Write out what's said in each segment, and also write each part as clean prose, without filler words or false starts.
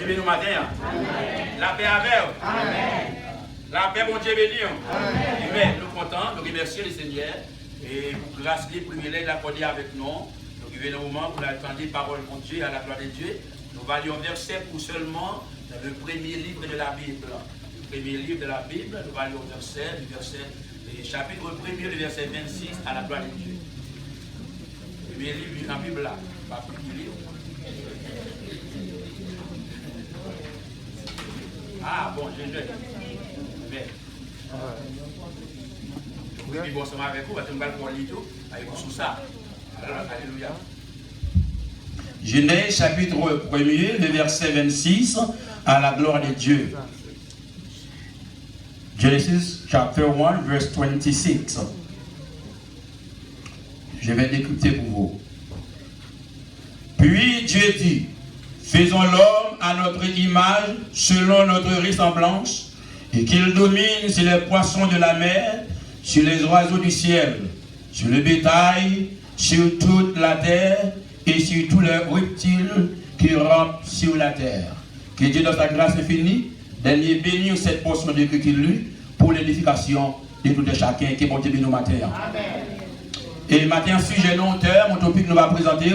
Dieu béni nous matin. La paix avec vous. La paix, bon Dieu béni. Amen. Nous comptons, nous remercions le Seigneur et pour grâce et privilège d'accorder avec nous. Nous vivons un moment pour entendre la parole de Dieu à la gloire de Dieu. Nous allons verset pour seulement dans le premier livre de la Bible. Le premier livre de la Bible, nous allons verset, le chapitre 1er, le verset 26 à la gloire de Dieu. Le premier livre de la Bible là, pas plus de livre. Ah bon, je vais. Mais. Oui, bon, ça avec vous, parce que nous allons lire tout, avec vous sous ça. Alléluia. Genèse chapitre 1er, le verset 26, à la gloire de Dieu. Genesis chapter 1, verse 26. Je vais décrypter pour vous. Puis Dieu dit, faisons l'homme à notre image, selon notre ressemblance, et qu'il domine sur les poissons de la mer, sur les oiseaux du ciel, sur le bétail, sur toute la terre, et sur tous les reptiles qui rampent sur la terre. Que Dieu, dans sa grâce infinie, dernier bénisse cette portion de Dieu qu'il lut pour l'édification de tout et chacun qui est bon Dieu nous matin. Et matin, sujet non terme, mon topic nous va présenter.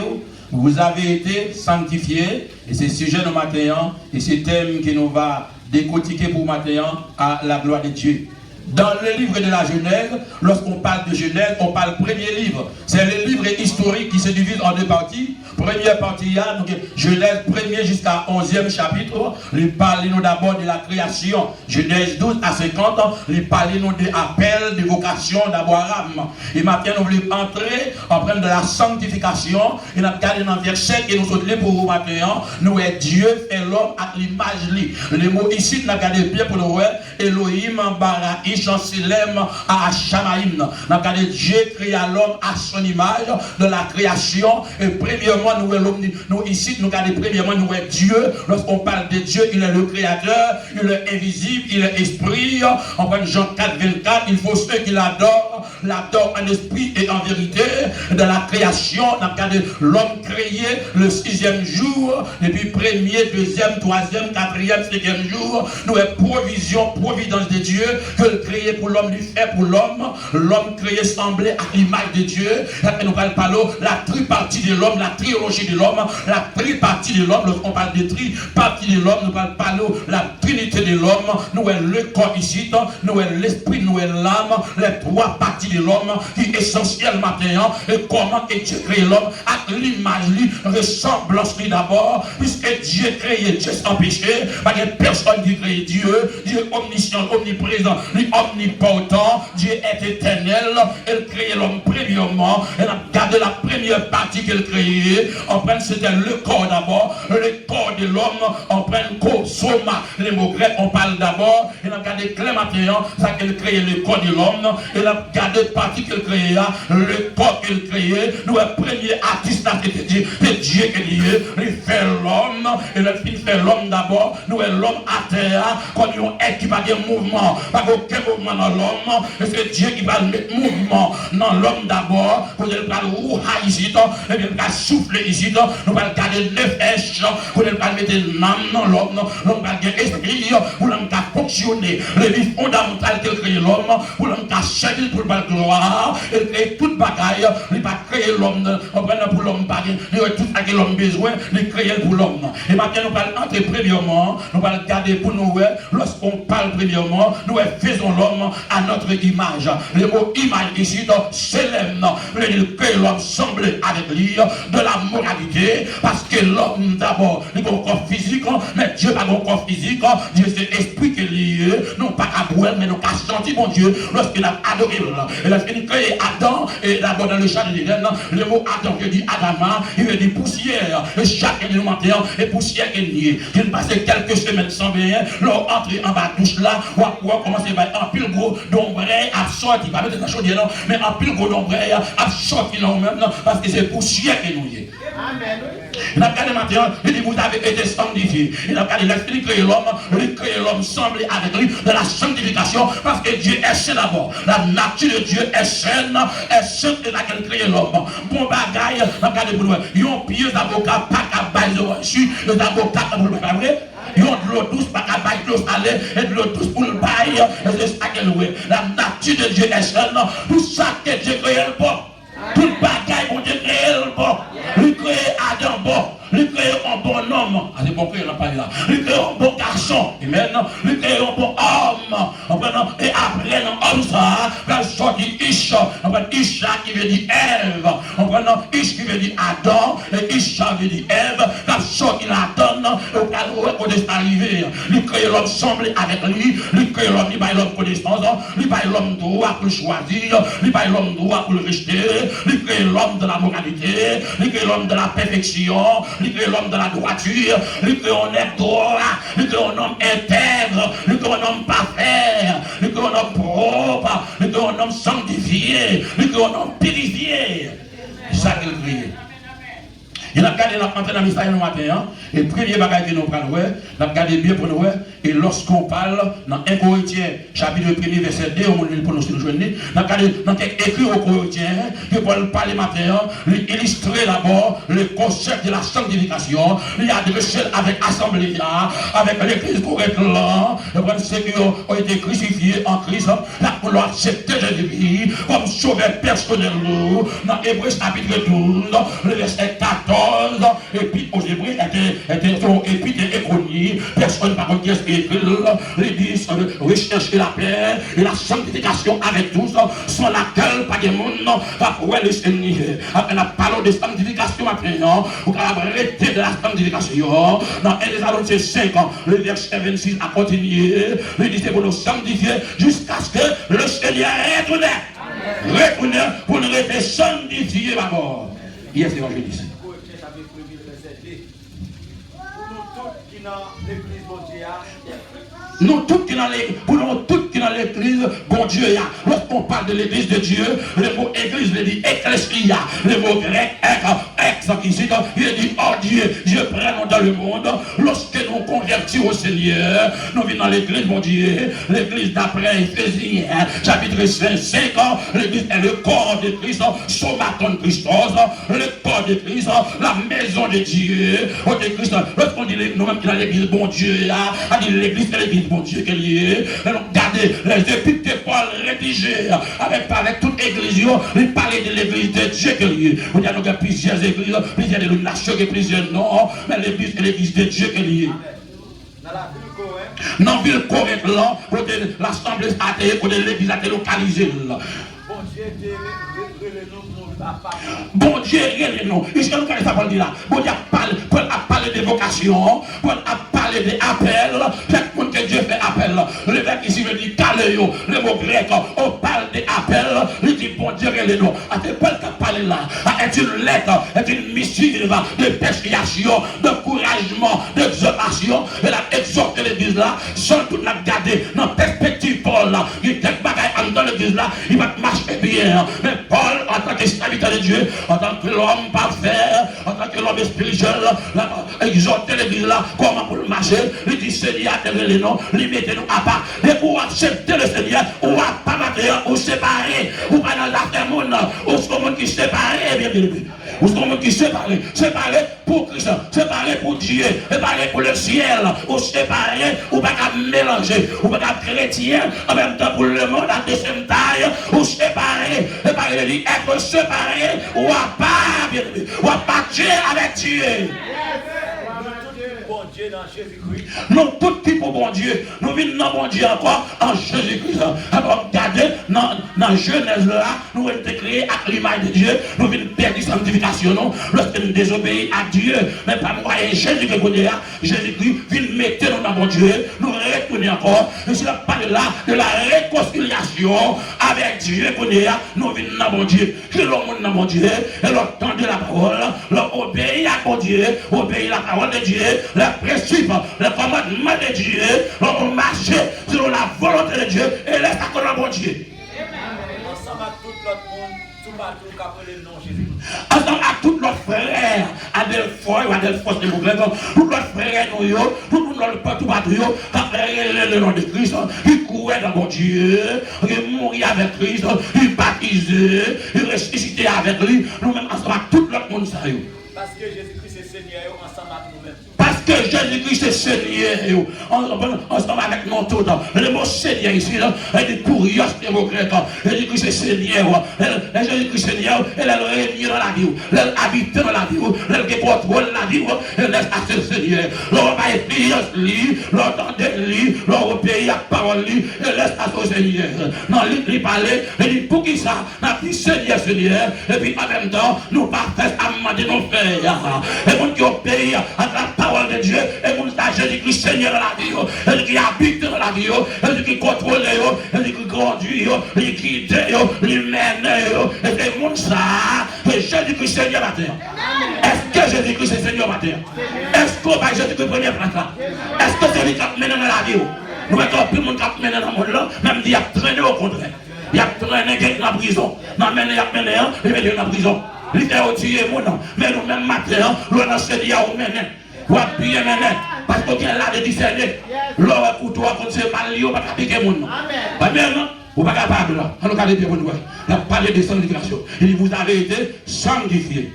Vous avez été sanctifiés, et c'est sujet nous matin, et c'est thème qui nous va décortiquer pour matin à la gloire de Dieu. Dans le livre de la Genèse, lorsqu'on parle de Genèse, on parle premier livre. C'est le livre historique qui se divise en deux parties. Première partie, donc Genèse 1er jusqu'à 11e chapitre. Il parle nous d'abord de la création. Genèse 12 à 50, il parle nous de l'appel, de vocation d'Abraham. Et maintenant, nous voulons entrer en train de la sanctification. Et nous regardons dans le verset et nous sommes pour vous maintenant. Nous est Dieu fait l'homme à l'image lui. Le mot ici, nous regardons bien pour le voir. Elohim, Baraï, Chancelem à Shamaïm. Nous Dieu créa l'homme à son image de la création. Et premièrement, nous ici, nous regardons premièrement, nous est Dieu. Lorsqu'on parle de Dieu, il est le créateur, il est invisible, il est esprit. En Jean 4, 24, il faut ceux qui l'adorent en esprit et en vérité. De la création, nous regardons l'homme créé le 6e jour, depuis premier, deuxième, troisième, quatrième, cinquième jour. Nous est provision, providence de Dieu que créé pour l'homme, lui fait pour l'homme. L'homme créé semblé à l'image de Dieu. Et nous parlons pas la tripartie de l'homme, la trilogie de l'homme, la tripartie de l'homme. Lorsqu'on parle de tripartie de l'homme, nous parlons pas la trinité de l'homme. Nous est le corps ici, nous est l'esprit, nous est l'âme, les trois parties de l'homme qui est essentiel maintenant. Et comment est Dieu créé l'homme à l'image, lui, ressemblance lui d'abord, puisque Dieu créé Dieu sans péché, pas de personne qui crée Dieu, Dieu omniscient, omniprésent, lui omnipotent, Dieu est éternel, elle créait l'homme premièrement, elle a gardé la première partie qu'elle créait, en prenne c'était le corps d'abord, le corps de l'homme, en prenne soma, les mots grecs, on parle d'abord, elle a gardé clématéan, ça qu'elle créait le corps de l'homme, elle a gardé partie qu'elle créait, le corps qu'elle créait, nous le premier artiste là c'était Dieu, c'est Dieu qui est lié, il fait l'homme, et il fait l'homme d'abord, nous est l'homme à terre, quand nous est qui va dire mouvement, pas aucun mouvement dans l'homme, et c'est Dieu qui va mettre mouvement dans l'homme d'abord, pour qu'il va rouler ici, et puis il va souffler ici, nous allons garder 9 èches, pour qu'il va mettre l'âme dans l'homme, l'homme va garder esprit, pour l'homme va fonctionner, le vie fondamental qu'il crée l'homme, pour l'homme va chercher pour le gloire, et créer toute bagaille, il va créer l'homme, on prend pour l'homme, il y a tout ce que l'homme a besoin, il crée pour l'homme. Et maintenant nous allons entrer premièrement, nous allons garder pour nous, lorsqu'on parle premièrement, nous faisons l'homme à notre image. Le mot image ici, c'est l'homme, que l'homme semble avec lui de la moralité, parce que l'homme d'abord, il a un corps physique, mais Dieu n'a pas un corps physique, Dieu c'est esprit qui est lié, non pas à boire, mais non qu'à sentir mon Dieu, lorsqu'il a adoré, et lorsqu'il a créé Adam, et d'abord dans le jardin d'Éden, le mot Adam qui dit Adama, il veut dire poussière, et chaque élémentaire est poussière qui est liée. Il passe quelques semaines sans bien, leur entrer en bas douche là, ou à quoi commencer par un pile gros d'ombrelle à sortir, pas mettre dans la chaudière non, mais un pile gros d'ombrelle à sortir là même, parce que c'est poussière qui est nouée. Amen. Il a regardé maintenant, il dit vous avez été sanctifiés. Il a regardé l'esprit créé l'homme semblé avec lui de la sanctification, parce que Dieu est saint d'abord. La nature de Dieu est sainte et laquelle crée l'homme. Bon bagaille, regardez pour nous, ils ont pied d'avocat, pas qu'à bailler dessus, les avocats pour le faire vrai. de l'eau douce, pas qu'à bailler de l'eau salée, et de l'eau douce pour le bail, et c'est ça qu'elle est. La nature de Dieu est seule, tout ça que Dieu crée le bon. Tout le bagaille, mon Dieu crée le bon. Il crée Adam bon. Il crée un bon homme. Ah, c'est bon que il n'a pas là. Il crée un bon garçon. Et maintenant, il crée un bon homme. Et après, l'homme ça, la sortie Isha. Isha qui veut dire Ève. Isha qui veut dire Adam. Et Isha veut dire Ève. La sortie la donne. Et au destin arrivé. Il crée l'homme semblé avec lui. Il crée l'homme, il va l'homme connaissance. Il va l'homme droit pour le choisir. Il va l'homme droit pour le rejeter. Il crée l'homme de la moralité. Il crée l'homme de la perfection. Il crée l'homme de la droiture, il crée un être droit, il crée un homme intègre, il crée un homme parfait, il crée un homme propre, il crée un homme sanctifié, il crée un homme purifié. C'est ça qu'il crée. Il a regardé la panthère dans l'Israël le matin, et le premier bagage que nous prenons, nous avons regardé bien pour nous, et lorsqu'on parle dans 1 Corinthiens, chapitre 1, verset 2, on nous prononce le journée, nous avons regardé dans écrit au Corinthiens, que Paul parle le matin, il illustrer d'abord le concept de la sanctification, il a adressé avec l'assemblée, avec l'église correcte là, ceux qui ont été crucifiés en Christ, là pour l'accepter Jésus comme sauveur personnel, dans Hébreux chapitre 12, le verset 14. Et puis aux Hébreux et puis des écoliers, personne par contre qui est écrit, les disent rechercher la paix et la sanctification avec tous, sans laquelle pas de monde va pouvoir le Seigneur. Après la parole de sanctification maintenant, vous allez arrêter de la sanctification. Dans 1 Thessaloniciens 5, le verset 26 a continué, il dit c'est pour nous sanctifier jusqu'à ce que le Seigneur retourne. Retourne pour nous rester sanctifiés d'abord. Hier c'est évangéliste. Nous tous qui dans l'église, bon Dieu, lorsqu'on parle de l'église de Dieu, le mot église veut dire ecclesia, le mot grec, ex, qui dit, il dit, oh Dieu, Dieu prend dans le monde, lorsque nous convertis au Seigneur, nous venons dans l'église, mon Dieu, l'église d'après Éphésiens, chapitre 5, l'église est le corps de Christ, somaton Christos, le corps de Christ, la maison de Dieu, de Christ, lorsqu'on dit nous-mêmes qui dans l'église, bon Dieu, a dit l'église, c'est l'église, bon Dieu, qu'elle y est, et donc regardez, les épîtres de Paul rédigées, avec toute église, il parlait de l'église de Dieu qu'elle y est. Vous dites, nous avons plusieurs églises, plusieurs dénominations, plusieurs noms, mais l'église est l'église de Dieu qu'elle y est. Dans la ville correcte, là, côté l'assemblée athée, côté l'église athée localisée, là. Bon Dieu, non. Il y a un ça Paul dit là. Bon Dieu a parlé de vocation, Paul a parlé d'appel. Chaque monde que Dieu fait appel. Le verbe ici veut dire caléo, le mot grec, on parle d'appel. Il dit bon Dieu, non. C'est Paul qui a parlé là. Est une lettre, est une missive de persuasion, d'encouragement, d'exhortation. Elle a exhorté l'église là, sans tout la garder dans la perspective Paul là. Il y a quelques bagailles dans l'église là, il va marcher bien. Mais Paul, en tant que serviteur de Dieu, en tant que l'homme parfait, en tant que l'homme spirituel, exhorter l'église là, comment pour le marcher, il dit Seigneur, les noms, limitez-nous à part. Et pour accepter le Seigneur, ou à pas matériel, ou séparer, ou pas dans l'affaire monde, ou ce monde qui séparé, bien bien. Ou ce monde qui séparé pour Christ, séparé pour Dieu, séparé pour le ciel, ou séparé, ou pas qu'à mélanger, ou pas qu'à chrétien, en même temps pour le monde à deuxième taille, ou séparé, être séparé, ou à pas, bien bien, ou à pas Dieu avec Dieu. Dans Jésus-Christ. Nous tout type au bon Dieu, nous venons dans bon Dieu encore en Jésus-Christ. Alors regardez, dans Genèse là, nous avons été créés à l'image de Dieu, nous venons perdre la sanctification, lorsque nous désobéissons à Dieu, mais pas moi et Jésus-Christ, Jésus-Christ vient mettre nous dans bon Dieu, nous retournons encore, et c'est là là de la réconciliation avec Dieu, nous venons dans bon Dieu, que l'on monte dans bon Dieu, et l'on tend de la parole, l'on obéit à bon Dieu, obéit la parole de Dieu, la principe, le commandement de Dieu, on marche selon la volonté de Dieu et laisse à connaître bon Dieu. Ensemble à tout l'autre monde, tout partout, qu'après le nom Jésus. Ensemble à tout notre frère, Adelphoy ou Adelphos de Bouglève, tout notre frère, tout notre partout, qu'après le nom de Christ, il courait dans mon Dieu, il mourit avec Christ, il baptisé, il ressuscité avec lui, nous-mêmes ensemble à tout notre monde, ça y est. Parce que Jésus-Christ est Seigneur, ensemble à nous-mêmes. Parce que Jésus-Christ est Seigneur? Ensemble avec nous tous. Le mot Seigneur ici, il dit curieux, c'est mot grec. Jésus-Christ est Seigneur. Jésus-Christ est Seigneur. Elle règne dans la vie. Elle habite dans la vie. Elle contrôle la vie. Elle laisse à ce Seigneur. L'on va écrire, l'entendre, l'on obéit à la parole, elle laisse à ce Seigneur. Non, il parlait, il dit pour qui ça? N'a dit Seigneur, Seigneur. Et puis en même temps, nous parfaisons à demander nos frères. Et nous qui obéissent à la parole de Dieu. Et nous à Jésus-Christ Seigneur dans la vie. Et qui habite dans la vie. Et qui contrôle. Et qui conduit. Et qui guide. Et mène. Et c'est monde ça. Et Jésus-Christ Seigneur matin. Est-ce que Jésus-Christ est Seigneur matin? Est-ce qu'on va Jésus-Christ première place là? Est-ce que c'est lui qui mène dans la vie? Nous mettons plus de monde qui mène dans le monde là. Même dit il y a traîné au contraire. Il y a traîné dans la prison. Non, mais il y a mené, il met dans la prison. Il fait tuer mon nom. Mais nous même matin, nous avons enseigné à mener. Nous avons bien mené. Parce qu'il y a là de discerner. L'homme couteau à contre ses balles, il ne va pas piquer mon nom. Pas bien, non? Vous n'êtes pas capable là. On a bien mon on a parlé de sanctification. Il dit vous avez été sanctifiés.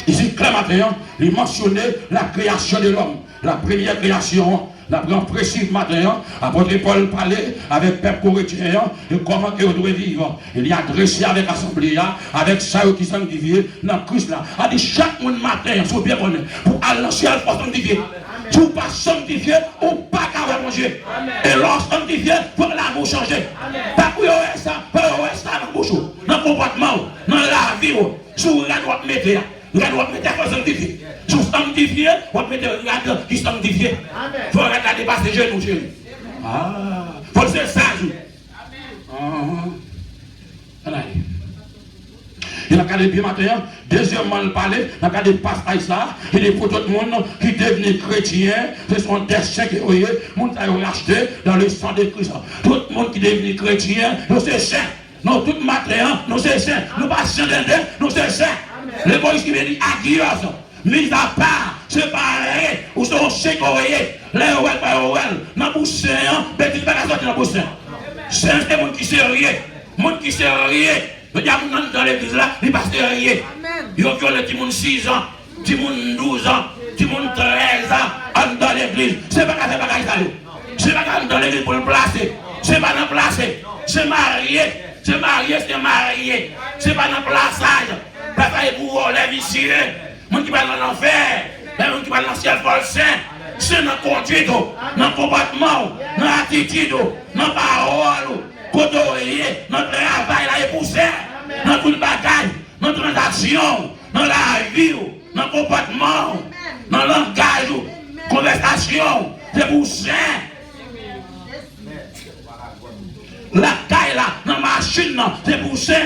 Ici, clair matin, il mentionnait la création de l'homme. La première création. La grande précise matin, apôtre Paul parlait avec peuple corétien de comment que vous devez vivre. Il y a adressé avec l'assemblée, avec ça qui sont sanctifiés dans Christ là. A dit chaque monde matin, il faut bien connaître, pour aller dans le ciel, il faut sanctifier. Si vous ne pas sanctifier, ou pas qu'à manger. Et lorsque sanctifier, il faut que la bouche change. Pas pour ça, dans la bouche, dans le comportement, dans la vie, sur la droite mettre. Vous allez mettre à sanctifier. Si vous sanctifiez, vous allez mettre un qui sanctifier. Il faut regarder pas ses genoux chez lui. Ah, il faut ser sage. Il a regardé bien matin, deuxièmement, il parlait, il a regardé pasteur ça, il est pour tout le monde qui devenait chrétien, c'est son destin qui est le monde a racheté dans le sang de Christ. Tout le monde qui devenait chrétien, nous c'est saint. Nous, tout matin, nous c'est saint. Nous pas saint nous c'est saint. Le boys qui me dit adios, mis à part, séparé, ou sont sécorés, les ouel par ouel, dans la bouche saint, petit pas la sortie dans la bouche saint. Saint, c'est le monde qui sait rien. Monde qui sait rien. Le diable dans l'église là, il passe rien. Il y a le petit monde 6 ans, petit monde 12 ans, petit monde 13 ans, dans l'église. C'est pas qu'à faire bagaille ça. C'est pas qu'à dans l'église pour le placer. C'est pas dans le placer. C'est marié. C'est marié, c'est marié. C'est pas dans le plaçage. Papa est pour les vicieux. Monde qui va dans l'enfer. Monde qui va dans le ciel pour le saint. C'est dans la conduite, dans le comportement, dans l'attitude, dans la parole. Quand notre travail là est poussé, dans toute bagaille, dans la transaction, dans la vie, dans le comportement, dans le langage, conversation, c'est poussé. La taille là, dans la machine, c'est poussé.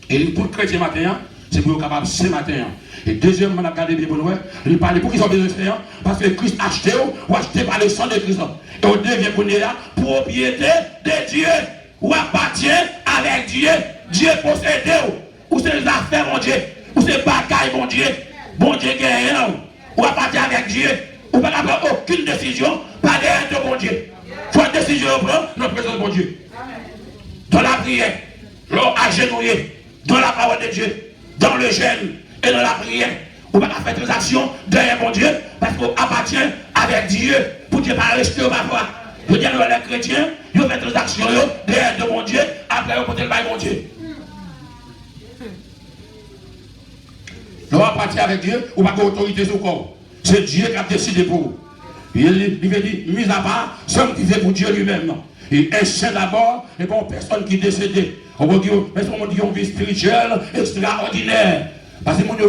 Et pour le chrétien matin, c'est pour être capable ce matin. Et deuxièmement, on a regardé bien pour nous, il parlait pour qu'ils ont besoin de faire, parce que Christ a acheté ou acheté par le sang de Christ. Et on devient pour nous là, propriété de Dieu, ou appartient avec Dieu, Dieu possède ou c'est les affaires, mon Dieu, ou c'est bagaille, mon Dieu gagne, ou appartient avec Dieu, ou pas prendre aucune décision, pas derrière de mon Dieu. Soit décision prend, notre présence mon Dieu. Dans la prière, l'on agenouillé, dans la parole de Dieu, dans le jeûne et dans la prière. On ne peut pas faire des actions derrière mon Dieu parce qu'on appartient avec Dieu pour Dieu pas rester au parfois. Je dis à les chrétiens, ils font des actions derrière de mon Dieu, après ils portent le bail mon Dieu. On appartient avec Dieu, on n'a pas d'autorité sur le corps. C'est Dieu qui a décidé pour vous. Il veut dire, mis à part, sanctifié pour Dieu lui-même. Et un saint d'abord, et bon, personne qui est décédé. On va dire, mais on dit une vie spirituelle extraordinaire. Parce que mon Dieu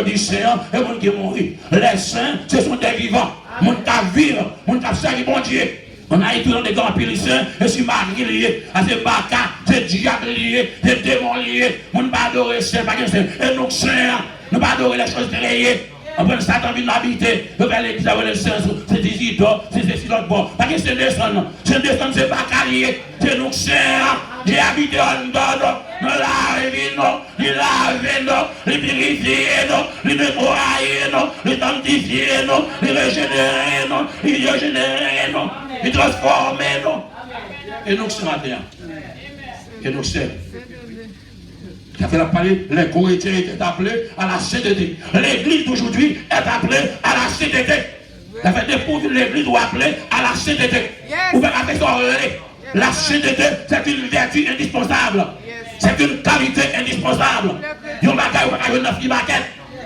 dit saint, et mon Dieu mourit. Les saints, ce sont des vivants. Mon Dieu vivre, mon Dieu servi bon Dieu. On a été dans des grands piliers saints, et c'est Marie lié, c'est Baka, c'est diable lié, c'est démon lié. On ne pas adorer saint, pas que saint. Et nous saints, nous pas adorer les choses créées. On prend Satan vient habiter, on va l'église avec les saints, c'est des idoles, c'est ceci l'autre bon. Parce que c'est descendre, c'est pas calier, c'est nous saints, j'ai habité en dedans, nous lavons, nous lavons, nous purifions, nous nettoyons, nous sanctifions, nous régénérons, nous régénérons, nous transformons. Et nous ce matin, et nous sommes. Ça fait parler, les chrétiens étaient appelés à la CDT. L'église d'aujourd'hui est appelée à la CDT. Ça fait dépourvu l'église ou appelée à la CDT. Vous pouvez faire ça. La CDT, c'est une vertu indispensable. C'est une qualité indispensable. Vous ne pouvez pas venir dans la maquette.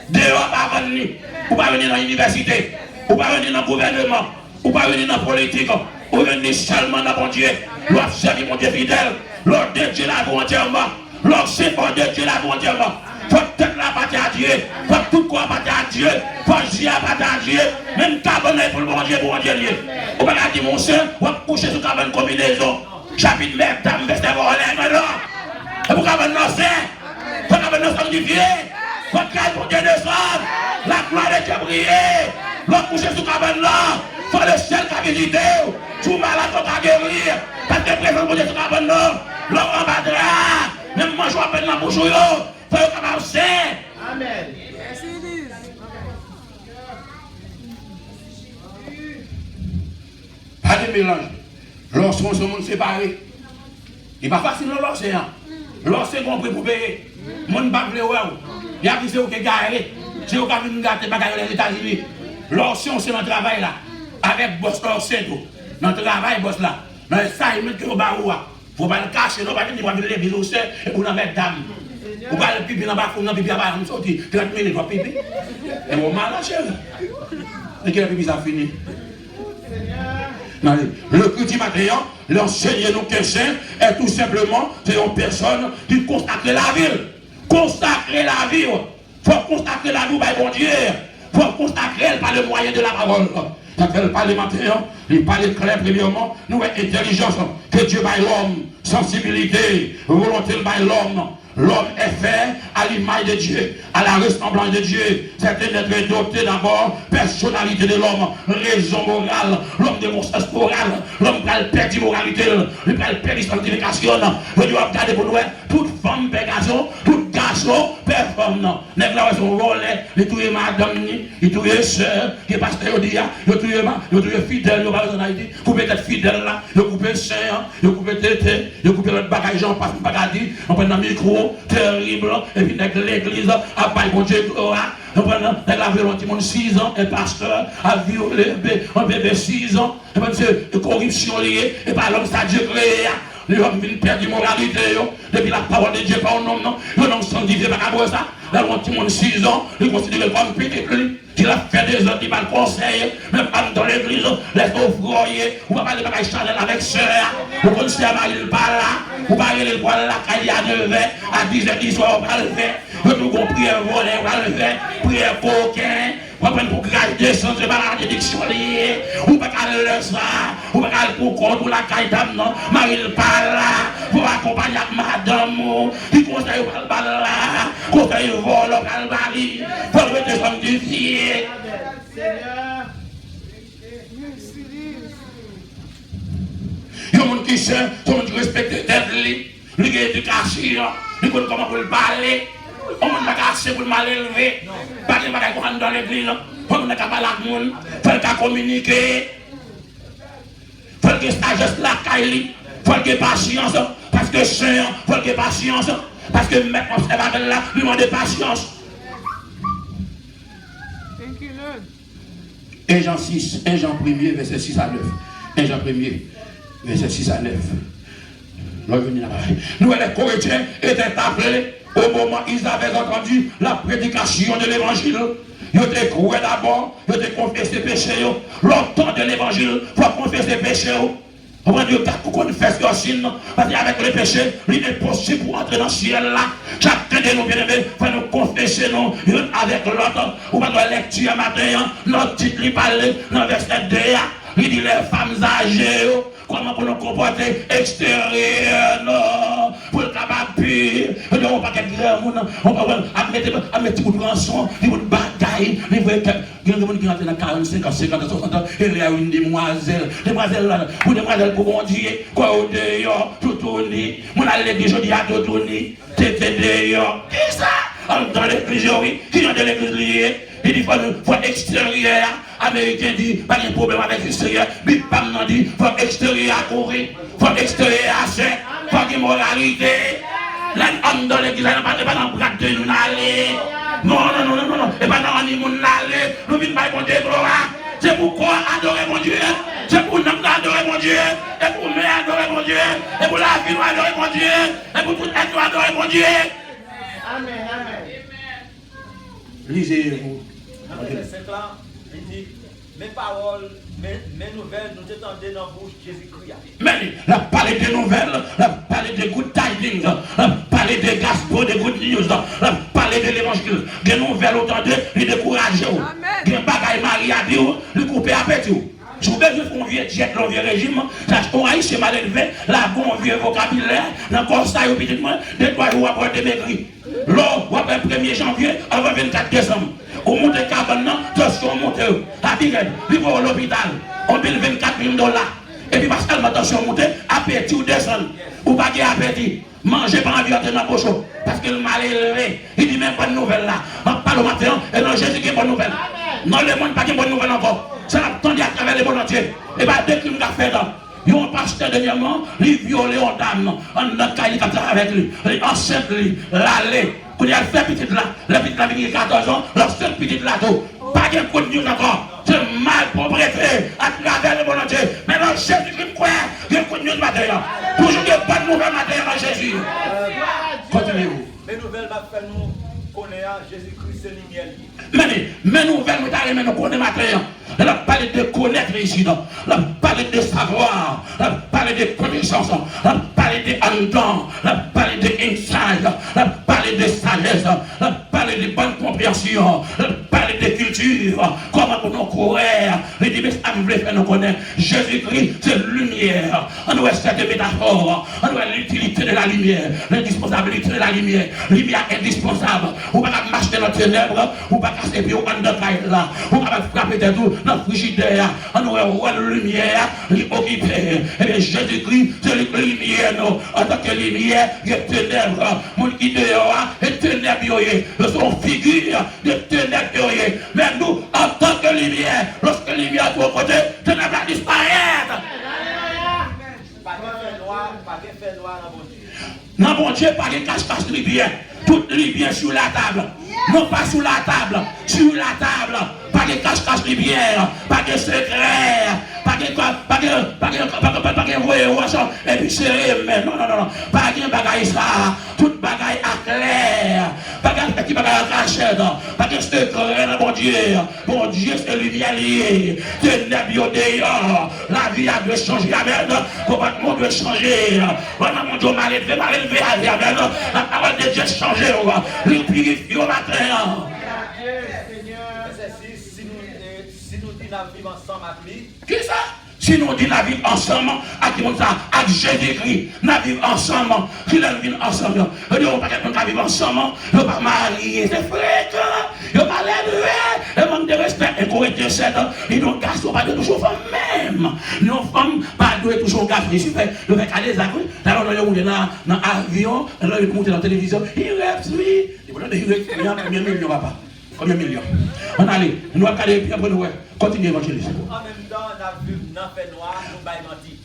Dehors, pas venir. Vous ne pouvez pas venir dans l'université. Vous ne pouvez pas venir dans le gouvernement. Vous ne pouvez pas venir dans la politique. Vous pouvez venir seulement dans mon Dieu. L'autre servir mon Dieu fidèle. L'autre de Dieu la volontairement. L'autre c'est pour de Dieu la volontairement. Faut que toute la partie à Dieu. Faut que tout corps partie à Dieu. Faut que Dieu partie à Dieu. Même cabane pour le bon Dieu, pour Dieu. Vous ne pouvez pas dire mon Seigneur, vous pouvez coucher sur cabane combinaison. Chapitre mère, dame, veste, volet, maintenant. Et vous cabane non c'est. Faut cabane non sanctifié. Faut que pour Dieu descendre. La gloire de Dieu briller. L'autre coucher sur cabane là. Faut le ciel qui a visité. Tout malade faut guérir. Parce que présent pour Dieu sur cabane là. L'autre en bas de là. Même moi je vois peine dans la bouche. Faut que commencer. Amen. Pas de mélange. Lorsqu'on se monde séparé, il n'est pas facile dans l'océan. L'océan compris pour payer. Mon ne pas vle ouais. Il y a qui c'est qui garé. C'est au cas où nous gâter bagaille les États-Unis. L'océan c'est dans travail là. Avec boss l'océan tout. Dans travail boss là. Dans ça il met que au baroua. Faut pas le cacher, non pas dire pour les billes et pour la mettre dame. Ou pas le pipi dans bas fond dans pipi à nous sortir 30 minutes pour pipi. Et mon mal à chérie. Et quel pipi ça fini. Le culture matin, l'enseigner nos chrétiens est tout simplement c'est une personne qui consacre la vie. Consacrer la vie. Il faut consacrer la vie par bon Dieu. Il faut consacrer par le moyen de la parole. Ça fait le parlementaire, il parle clair premièrement, nous avons intelligence que Dieu baille l'homme, sensibilité, volonté de l'homme. L'homme est fait à l'image de Dieu, à la ressemblance de Dieu. C'est un être doté d'abord, personnalité de l'homme, raison morale, l'homme de mon sens moral, l'homme qui a perdu moralité, il a perdu sanctification. Je dois regarder pour nous, toute femme perd garçon, tout garçon perd femme. Les gens sont volés, ils tuent madame, ils tuent soeur, qui est pasteur, ils tuent fidèle, ils sont en Haïti, vous pouvez être fidèle là, ils coupent soeur, ils coupent tété, ils coupent l'autre bagage, j'en passe un bagage, on prend un micro. Terrible, et puis avec l'église, à part mon Dieu, avec la volonté, mon 6 ans, un pasteur a violé un bébé 6 ans, et puis c'est corruption liée, et par l'homme, ça Dieu créé. L'homme vient perdre moralité, depuis la parole de Dieu, pas au nom, non, le nom sanctifié, pas qu'à ça, la volonté, mon 6 ans, il considère comme petit, il a fait des autres, il m'a conseillé, même dans l'église, les ouvriers, on va parler de la Chanel avec soeur, vous connaissez à Marie le là, vous parlez le poil là, quand il y a 9 heures, à 10 h du soir, on va le faire, vous comprenez, on va le faire, prière coquin, on va prendre pour grader sans se la dédiction liée, on va aller le ça, on va aller pour compte, ou la caille d'âme, non, Marie le là, pour accompagner madame, qui conseille le bal là, conseille le vol, le bali, pour être sanctifié. Il y a des gens qui sait, des gens qui respectent tête, qui ont éducation, qui connaissent comment pour le parler. On ne peut pas casser pour le mal élevé. Pas de choses qui dans l'église. On ne peut pas parler avec les gens. Il faut communiquer. Il faut que sagesse la caille. Il faut que patience. Parce que c'est, il faut que patience. Parce que maintenant, c'est pas là, lui demande patience. Et Jean 6, 1 Jean 1er, verset 6 à 9. 1 Jean 1er, verset 6 à 9. Nous, les chrétiens, étaient appelés au moment où ils avaient entendu la prédication de l'évangile. Ils étaient croués d'abord, ils étaient confessés péchés. Longtemps de l'évangile, il faut confesser péchés. On va dire pour qu'on fasse aussi, parce qu'avec les péchés, il est possible pour entrer dans le ciel là. Chacun de nous, bien-aimés, il faut nous confesser nous, avec l'autre. On va nous lecture matin, notre titre, il parle dans le verset 2. Il dit les femmes âgées, comment pour nous comporter extérieur, non, pour le capable pire. On va pas qu'être grand monde, on va mettre tout rançon, il va bataille, il va être. Il y a des gens qui rentrent dans 45 ans, 50 ans, 60 ans, et il y a une demoiselle là, pour demoiselle pour bon Dieu, quoi au dehors, tout tourné, mon allée déjà dit à tout tourné, t'étais dehors. Qui ça? Dans l'église, oui, qui est dans l'église liée, il dit faut extérieur. Américain dit, pas de problème avec l'extérieur. Big Pam dit, faut extérieur à courir, faut extérieur à faire, faut de moralité. L'homme dans l'église, il n'est pas dans le bras de nous aller. Non. Et pas dans le monde aller. Nous venons pas pour Dieu gloire. C'est pourquoi adorer mon Dieu. C'est pour nous adorer mon Dieu. Et pour nous adorer mon Dieu. Et pour la vie nous adorer mon Dieu. Et pour tout être nous adorer mon Dieu. Amen. Lisez-vous. C'est là, il dit, mes paroles, mes nouvelles, nous étendons dans la bouche Jésus-Christ. Mais la parler des nouvelles, la parler des good tidings, la parler des gospel, des good news, la parler de l'évangile, des nouvelles autant de les décourager, des bagailles Marie a dit, le couper à petit. Si vous avez un vieux jet, un vieux régime, on a ici mal élevé, là, un vieux vocabulaire, dans le constat, au petit moins, des trois jours après des maigris. L'eau, après le 1er janvier, avant le 24 décembre. Au monte de cabane, tension monte, à Bigel, il va à l'hôpital, on paye 24 000 $. Et puis parce que l'attention monte, appétit ou descend, ou pas qu'il appétit, mangez pas envie de dans la poche, parce que le mal est élevé. Il dit même bonne nouvelle là. On parle au matin, et non, Jésus qui est bonne nouvelle. Non, le monde pas de bonne nouvelle encore. Ça l'a attendu à travers les bons entiers. Et bien, dès qu'il m'a fait là, il y a un pasteur dernièrement, il violé en dame, on a caillé avec lui, il enceinte lui, l'aller. Quand il a fait petite là, la petite là, il a 14 ans, la seule petite là, pas de coup de news encore. C'est mal propriété à travers les bons entiers. Mais dans Jésus qui me croit, il y a un coup de news matériel. Toujours des bonnes nouvelles matérielles dans Jésus. Continuez-vous. Mes nouvelles m'a fait nous connaître Jésus-Christ, c'est lumière. Mais nouvelles, nous connaissons matériel. Elle a parlé de connaître ici, elle a parlé de savoir, elle a parlé de connaissance, elle a parlé de entendre, elle a parlé de inside, elle a parlé de sagesse, elle a parlé de bonne compréhension, elle a parlé de culture, comment nous courir. Elle dit, mais ça me fait nous connaître. Jésus-Christ, c'est lumière. On doit cette métaphore, on doit l'utilité de la lumière, l'indispensabilité de la lumière. Lumière indispensable. On ne peut pas marcher dans les ténèbres, on ne peut pas casser pied au undercaille là, on ne peut pas frapper des tout. Dans le frigidaire, on aurait roi de lumière, l'occupé. Et bien Jésus-Christ, c'est la lumière, en tant que lumière, il y a ténèbres. Mon qui dehors, et ténèbres, ils sont figures de ténèbres. Mais nous, en tant que lumière, lorsque la lumière est à côté, ténèbres va disparaître. Pas de fait noir dans mon Dieu. Non, mon Dieu, pas de cache-cache lumière. Tout lumière sur la table. Non pas sur la table, sur la table. Pas de cache-cache lumière, pas de secret, pas de voyage, et puis c'est mais non, pas de bagaille ça, toute bagaille à clair, pas de petit bagaille à cachette, pas de secret, mon Dieu, c'est lumière liée, ténèbres dehors, la vie a dû changer, amen, complètement doit changer, voilà mon Dieu, mal élevé, amen, la parole de Dieu changé, il purifie au matin. Si nous disons vivre ensemble avec lui. Qui ça? Si nous disons la vie ensemble, avec ça, avec Jésus-Christ, nous vivons ensemble, qui nous vivons ensemble. Nous ne pouvons pas vivre ensemble, nous ne pouvons pas marier, c'est fréquent, nous ne pouvons pas l'élever, nous manque de respect, et Corinthiens 7, et nos garçons pas de toujours femmes même. Nos femmes pas de toujours garçons, ils font caler les accords, alors nous sommes dans l'avion, nous sommes montés dans la télévision, il rêve, oui, il y a combien de millions, papa? Combien de millions? On allait, nous allons aller, puis après nous, continuez l'évangélisme. En même temps, on a vu, on a fait noir, nous avons menti.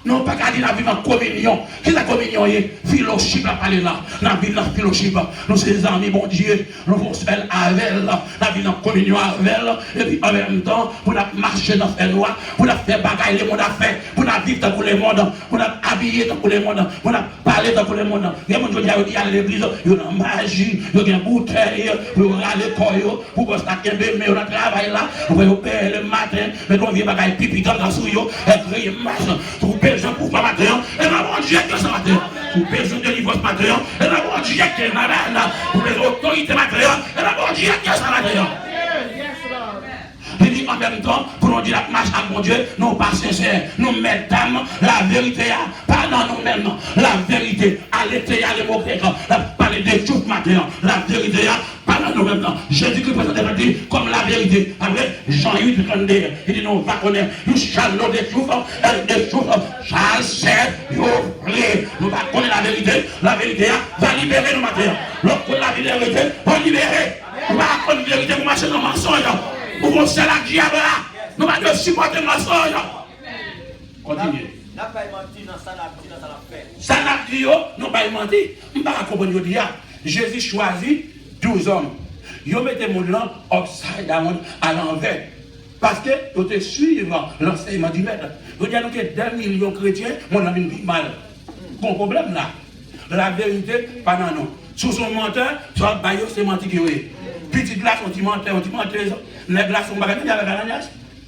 Non, pas qu'à dire la vie en communion. Qui la communion est? Fellowship à parler là. La vie dans fellowship. Nous, ses amis, bon Dieu, nous faisons faire avec elle. La vie en communion avec elle. Et puis en même temps, pour nous marcher dans le noir, pour nous faire bagaille, les mondes à faire, pour nous vivre dans tous les mondes, pour nous habiller dans tous les mondes, pour nous parler dans tous les mondes. Il y a des gens qui à l'église, il y a une magie, il y a une bouteille, il y a les corps, pour vous stacker bébé, on travaille là, vous pouvez payer le matin, mais on vient bagaille pipi dans la souille, et crier marche. Besoin pour ma matin, et la bonne Dieu que ça matin. Pour besoin de livre matin, et la bonne Dieu que ça matin. Pour besoin d'autorité matin, et la bonne Dieu que ça matin. Il dit en même temps, pour nous dire la marche à mon Dieu, non pas sincère, nous mettons la vérité, pas dans nous-mêmes, la vérité, à l'été, à l'émoquer, la parler de tout matin, la vérité, pas dans nous-mêmes. Jésus-Christ présente comme la vérité. Après, Jean-Hugues, il dit non, va connaître, nous chalons des choses, shall set you free. Nous va connaître la vérité va libérer nos matins. Lorsqu'on la vérité, on va libérer. Nous va connaître la vérité pour marcher dans le mensonge. Pour qu'on se la diable là, nous allons supporter le mensonge. Continuez. N'a pas menti dans ça, n'a pas fait. Ça n'a dit, non pas menti. Je ne peux pas comprendre. Jésus choisit 12 hommes. Ils mettent mon nom upside down à l'envers. Parce que vous te suivent l'enseignement du maître. Vous dites que 2 millions de chrétiens, mon ami vit mal. Bon problème là. La vérité, pas non, non. Sous son menteur, soit baillot, c'est menti qui est. Petite glace, on t'y mentait, les glaces, on va avec la ganache.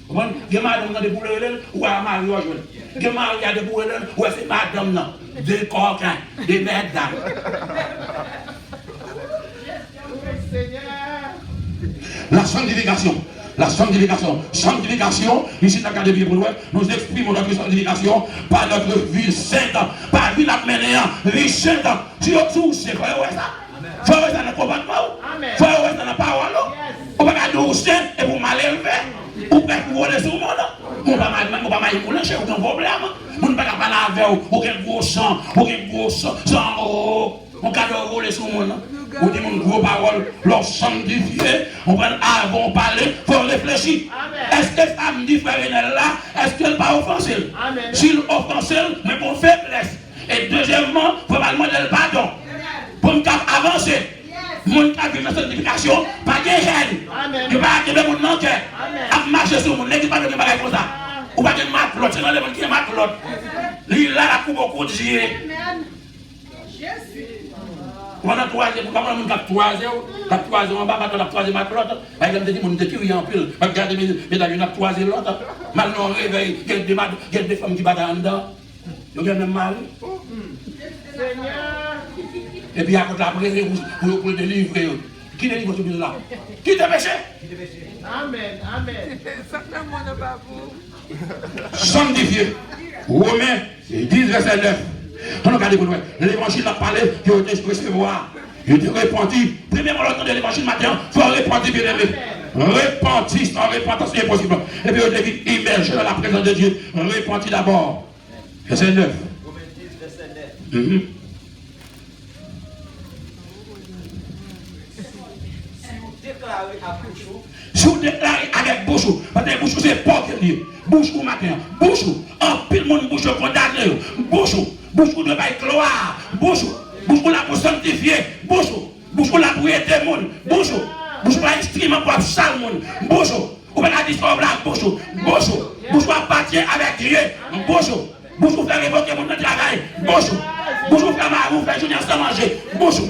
Il y a madame des boulets, ou à Marie, il y a des boulets, ou c'est madame, non. Des coquins, des mesdames. La sanctification. La sanctification. Sanctification, ici dans l'Académie pour nous exprimons notre sanctification par notre vie sainte, par vie la vie sainte. Si vous c'est quoi ça? Faut être dans le comportement, faut être dans la parole. On va garder au sein et vous mal élever. Ou peut vous voler sur le monde. On va mal mouler, aucun problème. On ne peut pas parler avec vous, aucun gros sang, on va rouler sur le monde. On dit mon gros parole, leur sanctifié, on va avant parler, il faut réfléchir. Est-ce que ça me dit, frère là, est-ce qu'elle va offenser? S'il offense, mais pour faiblesse. Et deuxièmement, il faut demander le pardon. Pour me avancer. Mon cas de sanctification, pas de haine. Je ne vais pas accueillir mon nom. À marcher sur mon nez, je ne vais pas faire comme ça. Ou pas de maclotte, c'est dans les gens qui est maclotte. Il a la coupe au coup de gilet. On a 3 heures, on a 3 heures, on va battre la 3e maclotte. Par exemple, on dit qu'il y a un pile. Regardez, mais il y a 3 heures l'autre. Maintenant, on réveille, il y a des femmes qui battent en dedans. Il y a même mari. Et puis, après la prière, vous délivrer. Qui délivre ce là? Qui te péché? Amen, amen. Ça fait mon pas vous. Sanctifié. Romains 10, verset 9. On regarde l'évangile a parlé, il a été recevoir. Il a été repenti. Premièrement, l'autre de l'évangile matin, il faut repentir, bien aimé. Repentir, sans repentance, c'est impossible. Et puis, on est vite immergé dans la présence de Dieu. Repentir d'abord. Verset 9. Romains 10, verset 9. Si vous déclarez avec bouche, parce que bouche c'est porte lié. Bouche ou matin, bouche, en pile monde bouche condamné, bouche de bail gloire, bouche la pour sanctifier, bouche la pour aider le monde, bouche pour instrument pour chaque monde, bouche ou pas la discours là, bouche pour partir avec Dieu, bouche pour faire évoquer mon travail, bouche pour faire marou, faire journée sans manger, bouche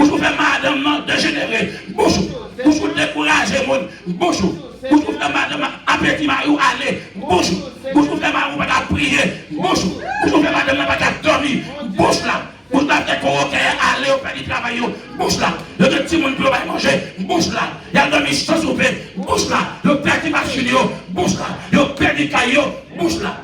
pour faire madame dégénérer, bouche pour décourager mon bouche pour faire madame appétit marou aller, bouche pour faire marou pas prier, bouche pour faire madame pas dormir, bouche là pour la faire coquer aller au faire du travail, bouche là le petit monde peut pas manger, bouche là il y a dormi sans souper, bouche là le petit machine, bouche là le petit caillou, bouche là.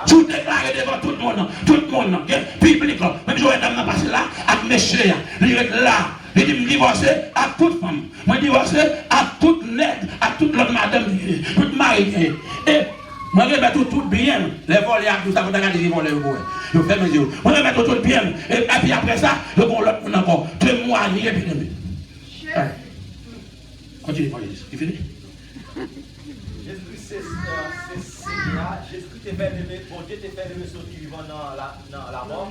Tout déclaré devant tout le monde, public, même si je vais passer là, avec mes chers, il est là, il dit me divorcer à toute femme, moi divorcer à toute nègre, à toute l'autre madame, toute mariée. Et moi je vais mettre tout bien, les volets à tout ça, vous regardez les volets, je fais mes yeux, moi je vais mettre tout bien, et puis après ça, je vais l'autre monde encore, 2 mois, et puis continue, c'est fini. Jésus-Christ est fait lever, bon Dieu t'est fait lever sur qui vivant dans la mort.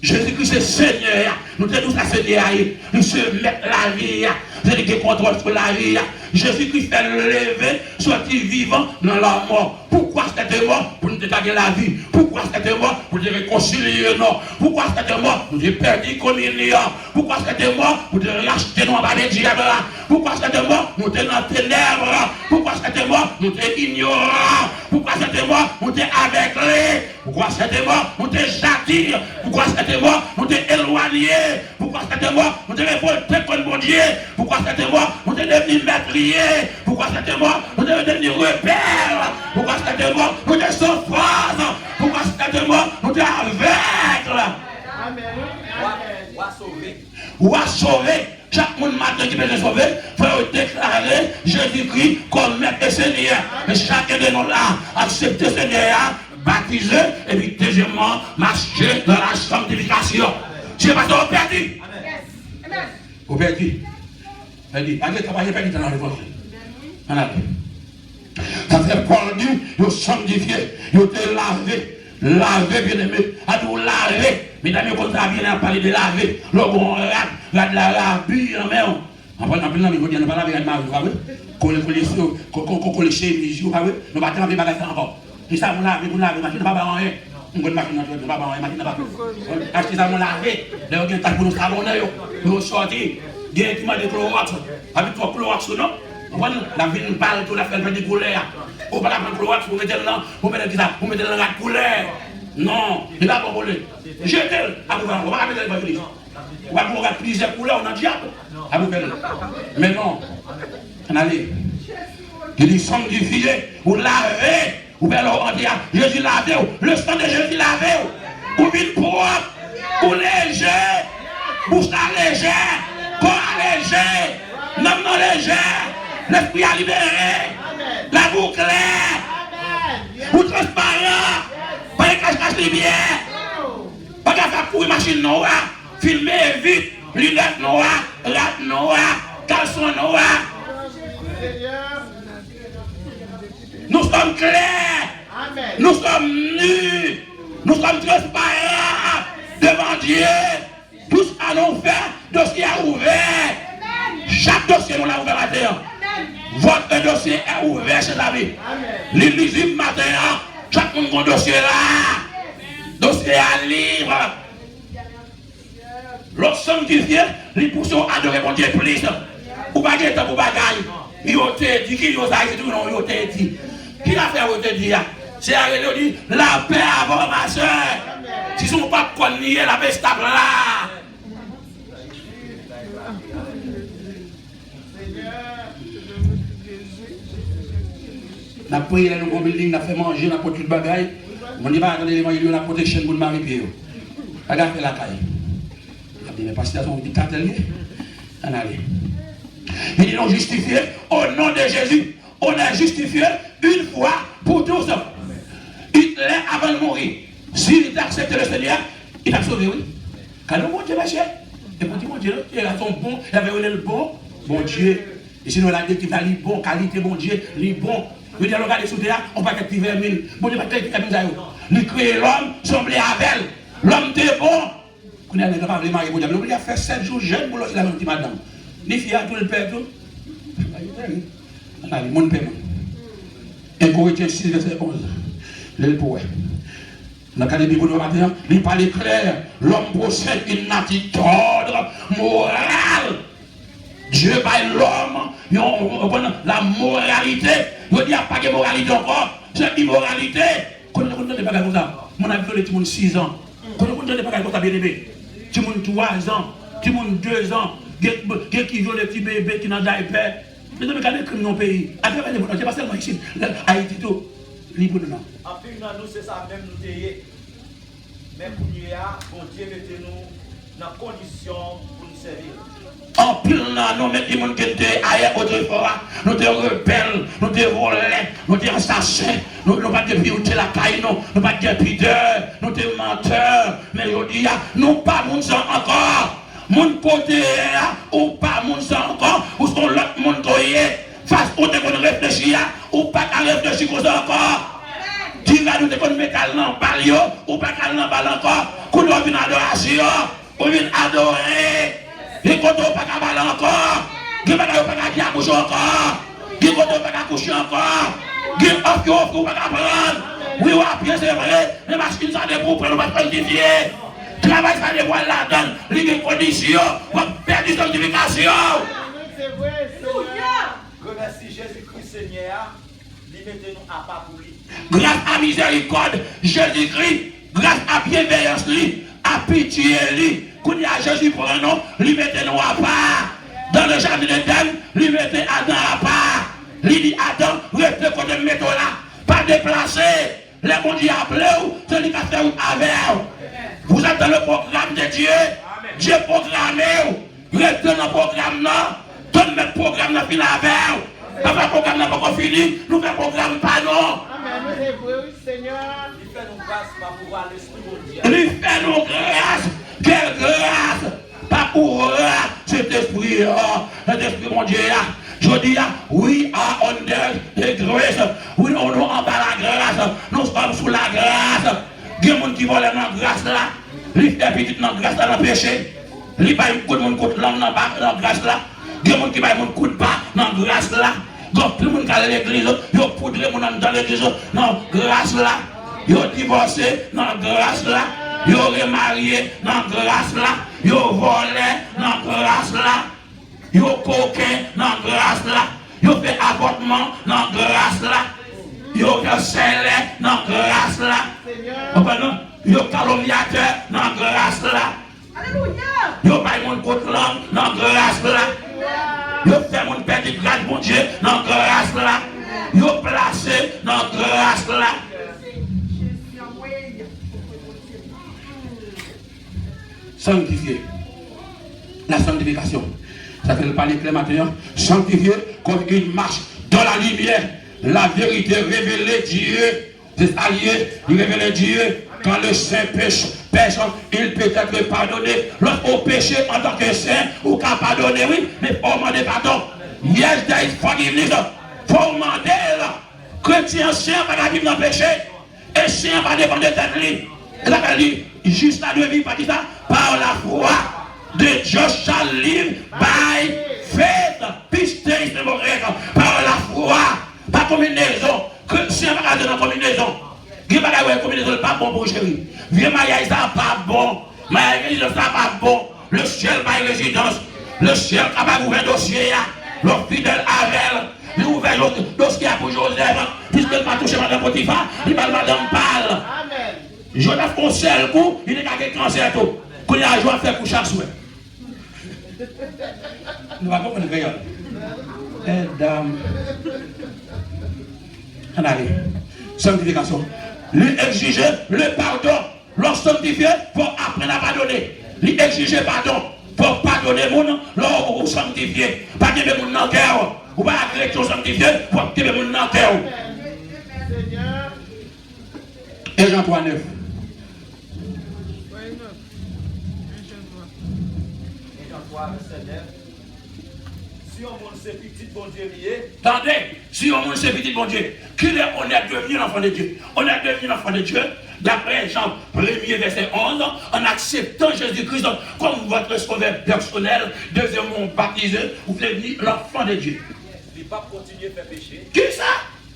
Jésus-Christ est Seigneur, nous sommes tous à Seigneur, nous sommes mettre la vie, c'est qui contrôle sur la vie. Jésus-Christ fait lever, sorti vivant dans la mort. Pourquoi c'était mort? Pour nous détailler la vie. Pourquoi c'était mort? Pour nous réconcilier, non. Pourquoi c'était mort? Pour nous perdre communion. Pourquoi c'était mort? Pour nous racheter nos bas de diable. Pourquoi c'était mort? Nous sommes dans les ténèbres. Pourquoi c'était mort? Nous sommes ignorants. Pourquoi c'était mort? Nous sommes aveuglés. Pourquoi c'était mort? Nous sommes jadis. Pourquoi c'était mort? Nous sommes éloignés. Pourquoi c'était mort? Nous sommes révoltés contre mon Dieu. Pourquoi c'était mort? Nous sommes devenus maîtriers. Pourquoi c'était mort? Nous sommes devenus repères. Pourquoi c'était mort? Nous sommes sans force. Pourquoi c'était mort? Nous sommes aveugles. Amen. Ou à sauver. Chaque monde matin qui peut se sauver, il faut déclarer Jésus-Christ comme maître et Seigneur. Et chacun de nous là, accepter le Seigneur, baptiser, et puis deuxièmement, marcher dans la sanctification. C'est pas ça, on perdu. On perdu. Perdu. Allez, travailler perdu dans l'évangile. Ça fait perdu, ils sanctifié, ils te lavé. Laver, bien aimé, à nous laver. Mesdames, comme ça, bien parler de laver. Le bon rat, la rabue, en mer. En parlant de la vie, on ne va pas laver la main, vous savez. Qu'on les chemise, vous savez. Nous ne va pas laver la encore. Et ça, vous lavez, machine, pas rien. On va machine, pas rien, machine, pas rien. Achetez ça, vous lavez. Là, on a pour nous savonner, nous sortir. Il y a un petit peu de Clorox. Avec toi, Clorox, non? La vie nous parle, tout la fait des couleurs. Vous ne pouvez pas prendre Clorox, vous mettez là, vous mettez là, vous mettez là la couleur. Non, il n'a pas volé. Jetez-le. On va mettre le bâtiment. On va prendre plusieurs couleurs, on a diable. Mais non. On allait. Il dit sanctifié, vous lavez. Vous pouvez leur dire, Jésus lavé, le sang de Jésus lavé. Vous vite propre, vous léger, bouche léger, corps léger, non léger, l'esprit a libéré, la boucle claire, vous transparent, pas de cache-cache les biens, pas de faire courir machine noire, filmer vite, lunettes noires, lattes noires, caleçon noir. Nous sommes clairs, nous sommes nus, nous sommes transparents devant Dieu. Tout ce que nous faisons, dossier est ouvert. Chaque dossier nous l'a ouvert à terre. Votre dossier est ouvert, chers amis. L'illisible matin, chaque monde a un dossier là. Dossier à livre. L'autre sanctifié, les poussons à adorer mon Dieu plus. Ou pas de temps pour bagaille. Il a dit, qui a dit, tout le monde a dit. Qui a fait votre dire? C'est à dit, la paix avant ma soeur. Si son pas connu, la paix stable là. On a pris le nouveau building, on a fait manger, on a porté tout le bagaille. On dit pas attendez les moyens, on a protection pour le mari pied. On a fait la caille. On a dit mais parce que c'est un petit atelier. On a allé. Il dit non justifié au nom de Jésus. On a justifié une fois pour tous. Hitler avant de mourir. S'il accepte le Seigneur, il a sauvé, oui. Quand le bon Dieu va cher. Et pour dire mon Dieu, il a son bon, il avait le bon Dieu. Et sinon, il a dit qu'il a le bon, qualité, bon Dieu, le bon. Il dit, regardez sous terre, on va être vermine. Bon Dieu va être vermine. Il crée l'homme, semblait avec. L'homme était bon. On a pas vraiment marié pour Dieu. Il a fait 7 jours jeune pour l'autre, il a un petit madame. Les filles à tout le père, tout. Allez, mon paiement. 1 Corinthiens 6, verset 11. Le poète. Dans le cas de Bible de matin, il parle clair. L'homme possède une attitude morale. Dieu par l'homme, la moralité. Il n'y a pas de moralité encore. C'est immoralité. Quand on ne pas comme ça, mon ami violé tout le monde 6 ans. Quand on ne pas comme ça, bien aimé. Tout le monde 3 ans, tout le monde 2 ans. Quelqu'un qui viole les petits bébés qui n'ont pas de père. Mais nous regardons les crimes dans le pays. Après, c'est pas seulement ici. Haïti, tout. Libre de nous. En plus, nous, c'est ça même nous tailler. Même pour nous, bon Dieu, mettez-nous dans condition pour nous servir. En plus, nous mettons les gens qui étaient ailleurs autrefois. Nous sommes rebelles, nous sommes volés, nous sommes assassins. Nous ne sommes pas de violer la caille, nous ne sommes pas de pideurs, nous sommes menteurs. Mais je dis, nous ne sommes pas encore. Mon côté, ou pas mon sang encore, ou sont l'autre monde qui est, face au te qu'on réfléchit, ou pas qu'à réfléchir comme ça encore. Tu vas nous te qu'on met à l'embalio, ou pas qu'à l'embalio encore, qu'on doit venir adoration, on vient adorer, et qu'on doit pas qu'à baller encore, qu'on doit pas qu'à dire coucher encore, qu'on doit pas qu'à coucher encore, qu'on doit pas qu'à prendre. Oui, bien c'est vrai, les machines sont des pour nous pas qualifier. Travail ça dévoile là-dedans, les conditions, on perd du sanctification. C'est vrai, Remercie Jésus-Christ Seigneur, mettez-nous à part pour lui. Grâce à miséricorde, Jésus-Christ, grâce à bienveillance, à pitié, qu'on y a Jésus pour un nom, lui mettez-nous à part. Dans le jardin d'Éden, lui mettez Adam à part. Lui dit Adam, restez côté de métaux là, pas déplacé. Les bons dieux appelés, c'est lui qui a fait avec. Vous êtes dans le programme de Dieu. Amen. Dieu programme. Restez dans le programme. Donne le programme dans le avec. Après le programme n'a pas fini. Nous faisons le programme pas non. Amen. Nous hébreux, Seigneur. Il fait nos grâces par pouvoir l'Esprit de Dieu. Il fait nos grâces. Quelle grâce. Pas pour cet esprit. Cet esprit, mon Dieu. Je dis, we are under the grace. Oui, on est en bas la grâce. Nous sommes sous la grâce. Il y a des gens qui volent dans la grâce là. Ils font petit dans la grâce là, dans le péché. Ils baillent un coup de monde langue dans la grâce là. Il y a des gens qui baillent un coup de pas dans la grâce là. Donc tout le monde qui est à l'église, ils ont poudré dans l'église, dans la grâce là. Ils ont divorcé dans la grâce là. Ils ont remarié dans la grâce là. Ils ont volé dans la grâce là. Ils ont coquin dans la grâce là. Ils ont fait avortement dans la grâce là. Ils ont fait scellé dans la grâce là. Ils ont calomniateur dans la grâce là. Alléluia. Ils ont fait mon côte langue dans la grâce là. Ils ont fait mon petit grâce, mon Dieu, dans la grâce là. Ils ont placé dans la grâce là. Sanctifié. La sanctification. Ça fait le parler clair maintenant. Sanctifié comme une marche dans la lumière. La vérité révélée Dieu. C'est ça lié. Il révèle Dieu. Quand le saint pêche, il peut être pardonné. Lorsqu'on péché en tant que saint, ou qu'à pardonner, oui, mais pour demander pardon. Yes, there is forgiveness. Pour demander, chrétien saint va vivre dans le péché. Et saint va dépendre de tête libre. Et là, elle dit, juste la vie, pas dit ça, par la foi de Dieu shall live by faith. Pisté, c'est mon grec. Par la foi, pas combinaison. Chrétien va garder dans la combinaison. Il n'y a pas de combinaison, pas bon pour chérie. Vieux mariage, ça pas bon. Mariage, ça pas bon. Le ciel, ma résidence. Le ciel, capable d'ouvrir un dossier. Le fidèle Avel. Il ouvre le dossier pour Joseph. Puisqu'il n'a pas touché Madame Potiphar, il va Madame Pal. Jonas conseille le coup, il n'est qu'à quel cancer tout. Qu'on y a joué à faire pour chaque souhait. Nous allons comprendre que dame. On arrive. Sanctification. Lui exiger le pardon. Lorsqu'on sanctifié, pour apprendre à pardonner. Lui exiger pardon. Pour pardonner les gens, lorsqu'on sanctifié. Pas de gens dans le cœur. Ou pas la direction sanctifiée, pour que les gens dans le cœur. Et Jean 3, 9. Si on monte ces petites bon Dieu liées. Attendez, si on monte ces petites bon Dieu, qu'il est honnête de devenir l'enfant de Dieu. On est devenu l'enfant de Dieu, d'après Jean 1er verset 11, en acceptant Jésus-Christ comme votre sauveur personnel, deuxièmement baptisé, vous êtes devenu l'enfant de Dieu. Il ne peut pas continuer à faire pécher. Qui ça?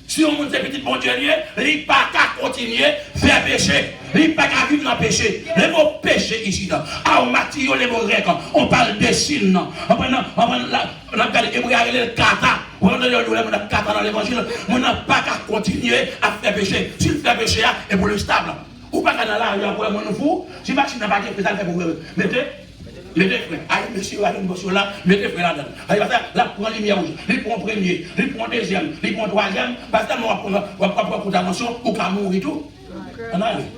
Si on monte ces petites bon Dieu, il ne peut pas continuer à faire péché. Il ne peut pas vivre dans le péché. Les mots péché ici, en matière, les mots grecs, on parle de signes. On parle de kata. On a le kata dans l'évangile. On n'a pas qu'à continuer à faire péché. Si le fait péché, c'est pour le stable. Ou pas qu'à dans la rue, on nous fout. Si le machine n'a pas fait ça, pour mettez frère, allez monsieur, là, mettez frère là-dedans. Allez, là, prend lumière rouge, il prend premier, il prend deuxième, il prend troisième, parce que on va prendre condamnation, ou qu'à mourir tout.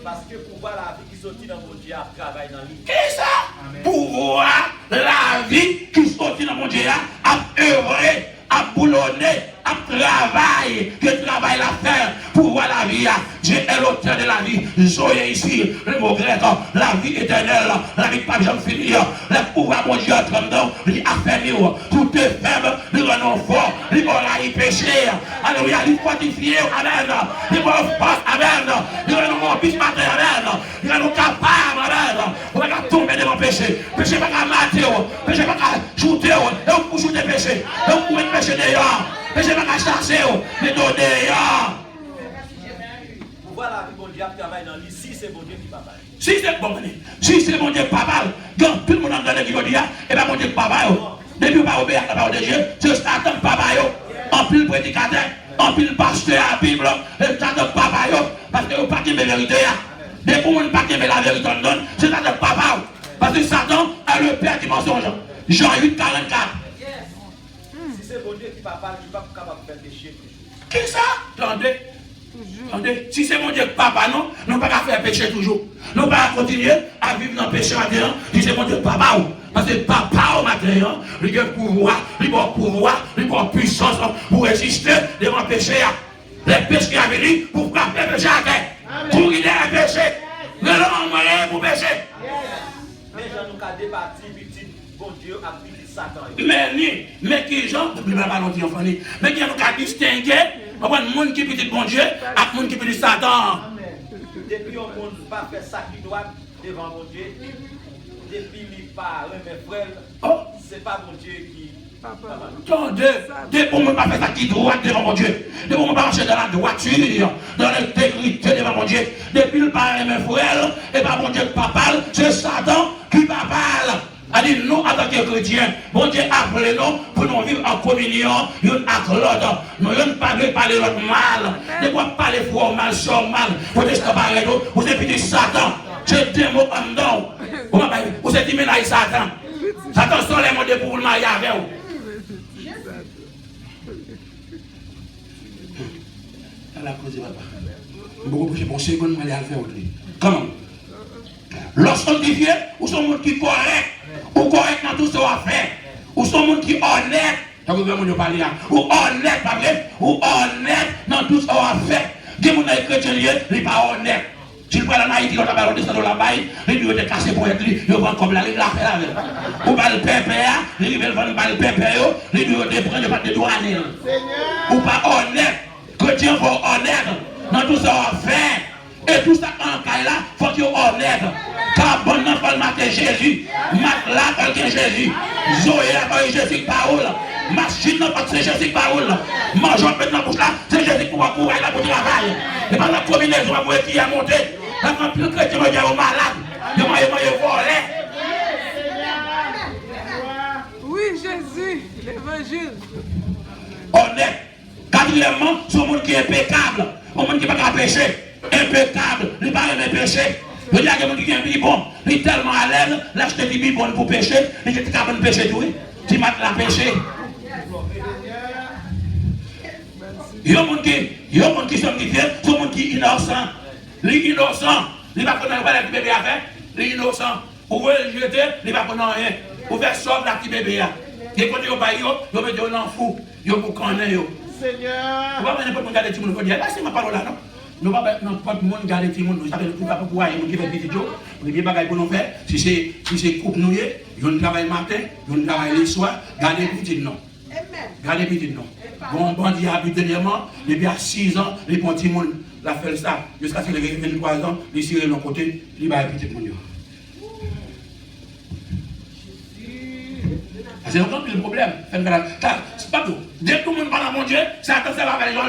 Parce que pour voir la vie qui sortit dans mon Dieu, à travailler dans l'île. Qu'est-ce ça? Pour voir la vie qui sortit dans mon Dieu, à œuvrer, à boulonner, à travailler, que travail à faire pour voir la vie. Dieu est l'auteur de la vie. Soyez ici, le mot grec, la vie éternelle, la vie pas jamais finir. Le pouvoir mon Dieu entre dedans, il affermir. Tout est faible, il rend fort, il va y pécher. Alléluia, il fortifie, amen. Il va force, amen. Il va nous remplir matin, amen. Il va nous capable, amen. On va tomber devant le péché. Péché pas qu'à mater, péché pas qu'à shooter, et on peut shooter péché. Et on peut péché d'ailleurs. Péché pas qu'à chasser, mais donner d'ailleurs. Voilà, bon Dieu travaille dans l'île. Si c'est bon Dieu qui va parler. Si c'est bon Dieu, si c'est bon Dieu qui parle, quand tout le monde entend qui dit, et bien bon Dieu qui parle. Depuis pas obéir à la parole de Dieu, c'est Satan qui parle. En pile prédicateur, en pile pasteur à la Bible, et Satan qui parle. Parce que vous ne parlez pas de la vérité. Dès que vous ne parlez pas de la vérité, c'est Satan qui parle. Parce que Satan a le père du mensonge. Jean 8, 44. Si c'est bon Dieu qui va parler, tu ne vas pas capable de faire péché. Qui ça? Attendez, si c'est mon Dieu papa, non, nous ne pouvons pas faire péché toujours. Nous ne pouvons pas continuer à vivre dans le péché maintenant. Si c'est mon Dieu papa, parce que papa au matin, il a pouvoir, il a pouvoir, il a puissance pour résister devant le péché. Les péchés qui ont venu pour frapper le péché à terre. Pour guider le péché. Ne l'ont pour péché. Mais j'en ai qu'à débattre, petit, bon Dieu a dit Satan. Mais qui gens, mais qui ont qu'à distinguer On prend le monde qui est petit bon Dieu, et le monde qui est petit Satan. Depuis on ne peut pas faire ça qui doit devant mon Dieu. Depuis il parle, mes frères, c'est pas mon Dieu qui. Attendez, depuis on ne peut pas faire ça qui doit devant mon Dieu. Depuis on ne peut pas marcher dans la droiture, dans l'intégrité devant mon Dieu. Depuis il parle, mes frères, et pas mon Dieu qui parle, c'est Satan qui parle. C'est-à-dire, nous, en tant que chrétiens, bon Dieu appelle nous pour nous vivre en communion, l'un avec l'autre. Nous ne pas parler l'autre mal. Ne pas parler fort mal, sur mal. Vous êtes séparés, vous êtes petit Satan. C'est des mots en dedans. Vous êtes dit, mais Satan. Satan sont les mots de pour le marier avec vous. La cause de papa. Beaucoup plus bon, c'est bon, je vais aller faire autre. Comment? Lorsqu'on dit vieux, ou sont monde qui est correct, ou correct dans tout ce qu'on a fait, ou sont monde qui est honnête, ou honnête, pas vrai, ou honnête dans tout ce qu'on a fait. Des gens qui sont chrétiens, ils ne sont pas honnêtes. Si le prend la Haïti, il va descendre la baille, il doit être cassé pour être lui, il va comme là, il l'a fait avec. Ou pas le pépère, il va le pépère, il doit être prendre pas de douane. Ou pas honnête, chrétien faut honnête dans tout ce qu'on a fait. Et tout ça en cas là, il faut qu'il soit honnête. Car bon n'a pas le Jésus, Marc là, parce que Jésus, Zoé là, parce que Jésus parole, machine là, parce que Jésus parole, mangeons maintenant pour là, c'est Jésus pour courir là pour travailler. Et pendant la combinaison, on va qui a monté, la plus chrétien va dire aux malades, il va voler. Oui, Jésus, l'évangile. Honnête. Quatrièmement, c'est un monde qui est impeccable, un monde qui n'est pas péché. Impeccable, il parle de péché. Il y a des gens qui sont bon, il est tellement à l'aise, là je te dis bon pour pécher, il est capable de pécher tout. Tu m'as la péché. Il y a des gens qui sont différents, il y a des gens qui sont innocents. Les innocents, il ne va pas connaître ce bébé a fait. Les innocents, vous voulez le jeter, il ne va pas connaître rien. Vous faites sauver la petite bébé. Et quand vous avez vous mettez un fou, vous connaissez. Seigneur. Vous ne pouvez pas regarder tout le monde, vous dites, c'est ma parole là, non? Nous ne pouvons pas garder tout le monde, nous ne pouvons pas pouvoir nous qui fait petit jour, nous avons des bagages pour nous faire. Si c'est coupe nous, nous travaillons matin, nous travaillons le soir, gardez petit non. Gardez petit non. Bon, bandit a vu dernièrement, depuis à 6 ans, les petits monde l'a fait ça, jusqu'à ce qu'il ait 23 ans, il s'est de l'autre côté, il va petit monde. C'est encore plus le problème. C'est pas tout. Dès que tout le monde parle à mon Dieu, c'est attention à la gens.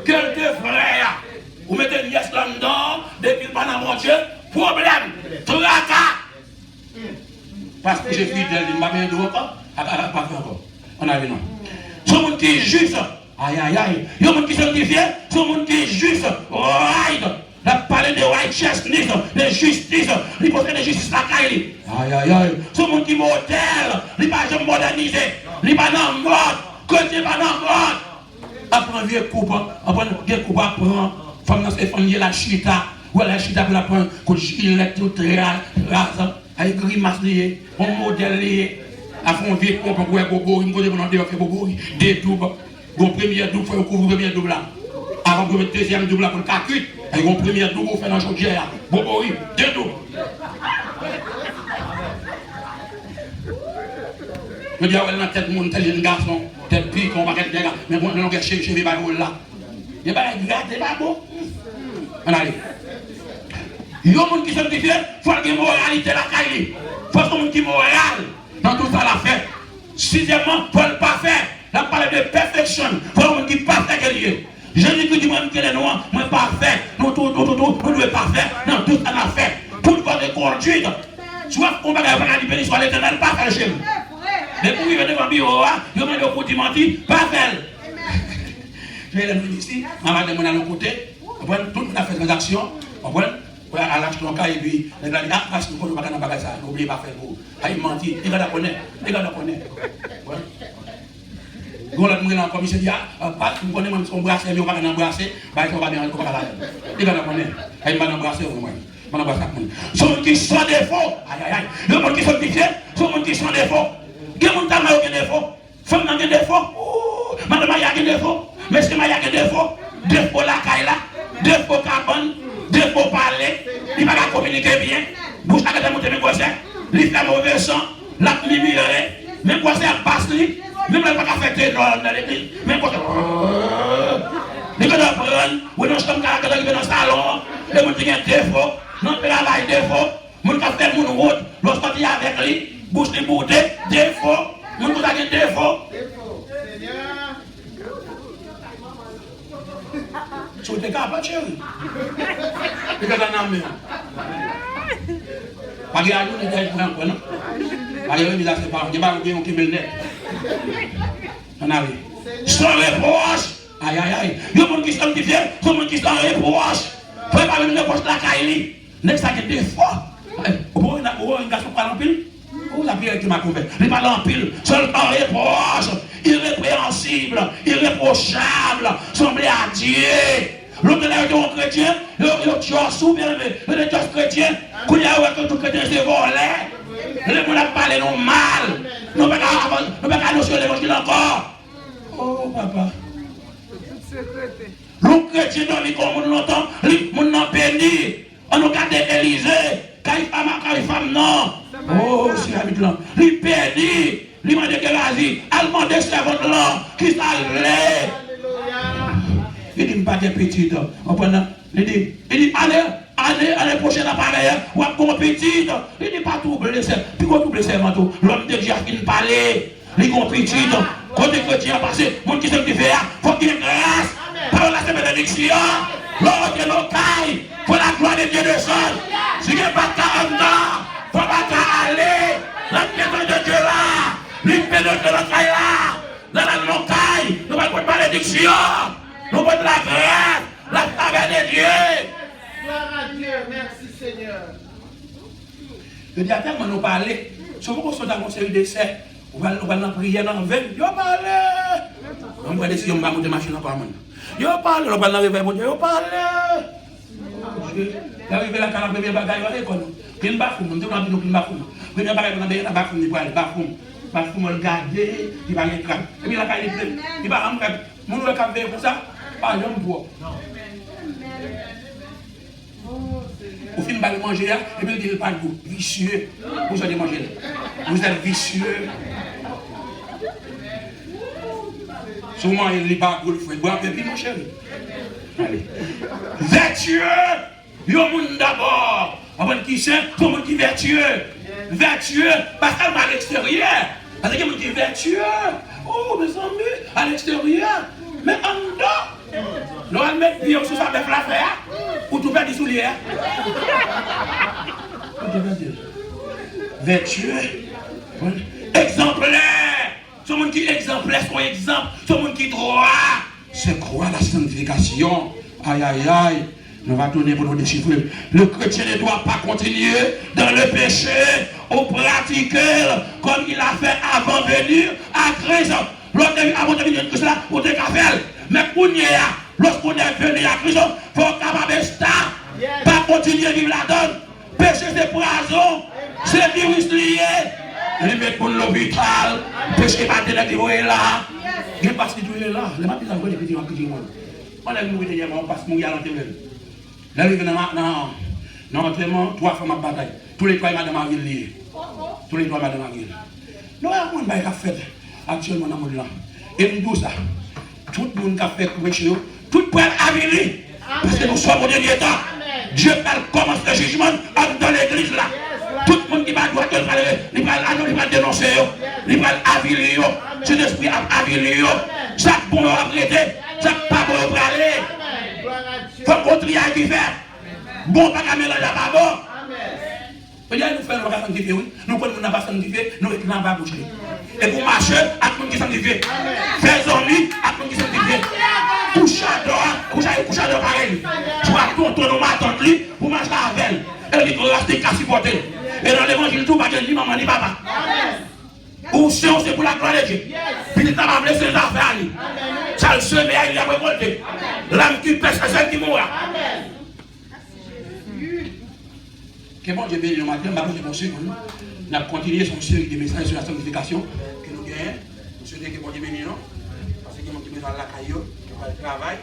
Quel deux frères, vous mettez une yes là-dedans, depuis le parle à mon Dieu, problème, tracas. Parce que j'ai fidèle, il m'a bien dit encore, pas fait encore. On a vu non. Ce monde qui est juste, aïe aïe aïe, il y a un monde qui est sanctifié, ce monde qui est juste, right. La parler de righteousness, de justice, il possède de justice la caille. Aïe aïe aïe. Ce monde qui est modèle, il n'est pas jamais modernisé, il n'est pas dans le mode, côté pas dans le mode. Après un vieux couple, après un vieux couple, apprend, femme dans ses familles, la chita, ou la chita pour la prendre, quand il est tout rase, avec grimace liée, un modèle lié, à fond vieux couple, pour un bobo, il me dit qu'on a fait bobo, des doubles, bon première double, il faut couvrir première double là. Avant de mettre deuxième double pour le calcul, avec une première double pour faire un jour d'hier. Bon, oui, deux doubles. Je dis, dans la tête, mon tel jeune garçon, tel pique, on va mettre des gars, mais bon, on va chercher les bagoules là. Il n'y a pas de gars, c'est pas beau. On arrive. Il y a des gens qui sont différents, il faut qu'il y ait une moralité là, il faut qu'il y ait une morale dans tout ça, la fait. Sixièmement, il ne faut pas faire. La parole de perfection, il faut qu'il n'y ait pas fait quelque Jésus dit, moi, je suis noirs, moi, parfait. Nous, nous devons parfait. Non, tout en a fait. Pour votre conduite. Soit qu'on va faire la bénédiction à l'éternel, pas faire chez nous. Mais pour vivre devant le bureau, je vais me dire, mentir, pas faire. Je vais aller ici, je vais aller à l'autre côté. Tout le monde a fait des actions. À l'acheter un cas, et puis, les gars disent, ah, parce que nous ne pouvons pas faire ça. N'oubliez pas faire vous. Il mentit. Les gars connaissent. Les gars connaissent. Quand on est dans le commissariat, on connaît même son bracelet, mais on va l'embrasser, on va bien encore la lèvre. Les gars connaissent. Il va l'embrasser au moins. On embrasse la monde. Ceux qui sont défaut, aïe aïe aïe. Les gens qui sont différents, ceux qui sont défaut. Quel monde a un défaut? Femme n'a un défaut. Madame a un défaut. Monsieur a un défaut. Défaut la caille là. Défaut carbone. Défaut parler. Il va communiquer bien. Bouche à la monter mes gosses. Il fait mauvais sang. La mimire. Même quoi c'est à passe lui. Même pas affecté dans l'église. Même quoi Les gens prennent, ou dans comme caractère qui dans le salon, les gens qui ont des défauts, non travail défaut, les gens qui fait mon route, lorsqu'on est avec lui, bouche les bouteilles, défaut, les gens qui ont des défauts. Seigneur. Tu es capable, chérie. Tu es capable. Pas de raison de dire pour non. Pas de raison de dire c'est pas. Il n'y a pas de qui me net. On arrive. Sans reproche. Aïe aïe aïe. Il y a des gens qui sont sanctifiés, il y a des gens qui sont reproche. Il ne faut pas même reproche la caille. N'est-ce pas qu'il y a des fois. Vous avez un garçon qui parle en pile. Vous avez un qui m'a convaincu. Il parle en pile. Seulement reproche. Irrépréhensible. Irréprochable. Semblé à Dieu. L'autre là, il est un chrétien, il est un sous-bien, il est un chrétien, quand il y a un chrétien, c'est volé. Les gens parlent non mal. Nous ne pouvons pas annoncer l'évangile encore. Oh, papa. Le chrétien, comme nous l'entendons, nous n'en béni. On nous garde Élysée, quand il femme, non. Oh, c'est la vie de l'homme. Il béni, il m'a dit que vas-y, allemand des servantes là, qui s'allait. Il dit, pas de petite. Il dit, allez, prochaine appareil, ou à bon petite. Il dit, pas tout blessé. Puis quoi tout blessé, manteau? L'homme de Dieu a fini de parler. Il dit, petite. Quand les chrétiens passent, mon qui s'est fait, faut qu'il y ait grâce. Par la bénédiction. L'ordre de nos cailles, pour la gloire de Dieu descend. Si il n'y a pas 40 ans, il ne faut pas aller. La maison de Dieu là, l'épée de la caille là, dans la nos cailles, nous allons faire bénédiction. Nous voulons la grâce, la faveur de Dieu. Gloire à Dieu, merci Seigneur. Le diable nous parler. Si vous avez un conseil d'essai, on va dans la prière dans le veille. Yo parle. On va décider, on va monter machine encore. Yo parle, on va dans le réveil, mon Dieu. Yo parle. L'arrivée la canne, première bagaille, on est connu. Plein bafoum, on dit qu'on a dit plein bafoum. Première bagaille, on a dit la bafoum, il va aller bafoum. Bafoum, on le garde, il va l'écran. Et puis la caille, il va rentrer. Mon nouveau cap veille pour ça. Pas j'aime pour. Au fin de manger, et puis il dit pas de goût. Vicieux. Vous allez manger. Vous êtes vicieux. Souvent, il n'est pas goût. Il faut boire un peu, mon chéri. Allez. Vertueux. Il y a un monde d'abord. Avant qui c'est, tout le monde qui est vertueux. Vertueux, parce qu'elle va à l'extérieur. Parce qu'il y a un monde qui est vertueux. Oh, mes amis, à l'extérieur. Mais en dedans, nous allons mettre pied sur sa bête la faire, ou tout faire des souliers. Vertueux, exemplaire. Ce monde qui est exemplaire, son exemple, ce monde qui est droit. C'est quoi la sanctification? Aïe, aïe, aïe. Nous allons tourner pour nous déchiffrer. Le chrétien ne doit pas continuer dans le péché ou pratiquer comme il a fait avant de venir à Christ. L'autre avant de venir à Christ, on est capable. Mais lorsqu'on est venu à Christ, il faut capable de star. Pas continuer à vivre la donne. Péché, c'est poison. C'est virus lié. Les mettre pour l'hôpital. Péché, pas de la là. Il n'est pas si tu es là. Les matins, on est petit, on est mourir, on passe mourir à l'enterrement. Là, il vient maintenant, dans l'enterrement, 3 femmes à bataille. Tous les 3 madame Ariel liés. Tous les 3 madame Ariel. Nous avons un bail à faire actuellement dans le monde là. Et nous, tout ça, tout le monde qui a fait péché, tout le monde a vécu. Parce que nous sommes au dernier temps. Dieu commence le jugement dans l'église là. Tout le monde qui va droit, il va dénoncer, il va aviler, c'est l'esprit à aviler. Chaque bon à prêter, chaque pas bon à aller. Il faut qu'on triage qui fait. Bon, pas qu'à mélanger pas bon. Regardez, nous faisons pas sanctifier, oui. Nous, quand nous n'avons pas sanctifié, nous ne pas bouger. Et pour marcher, à tout le monde qui sanctifie. Faire amis, à tout le monde qui sanctifie. Couchador pareil. Tu vas tourner dans ma tante, pour marcher avec elle. Elle dit qu'on reste qu'à supporter. Et dans l'évangile, tout va dire ni maman ni papa. Ou si on c'est pour la gloire de Dieu. Puis il t'a blessé les affaires. Ça le semer, il a révolté. L'âme qui pêche, c'est celle qui mourra. Que bon Dieu bénisse le matin, je pense que nous avons continué son série de messages sur la sanctification que nous gagnons. Nous souhaitons que bon Dieu bénisse nous. Parce que nous avons besoin de la caillou, nous avons le travail,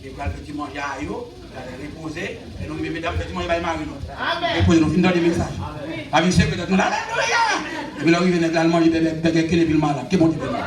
nous avons le petit manger à nous avons reposer, et nous, mesdames, le petit manger à nous. Reposer, nous finissons des messages. Avec ce que nous avons, alléluia! Et puis là, il vient également, il y a quelqu'un qui est malade. Que bon Dieu bénisse.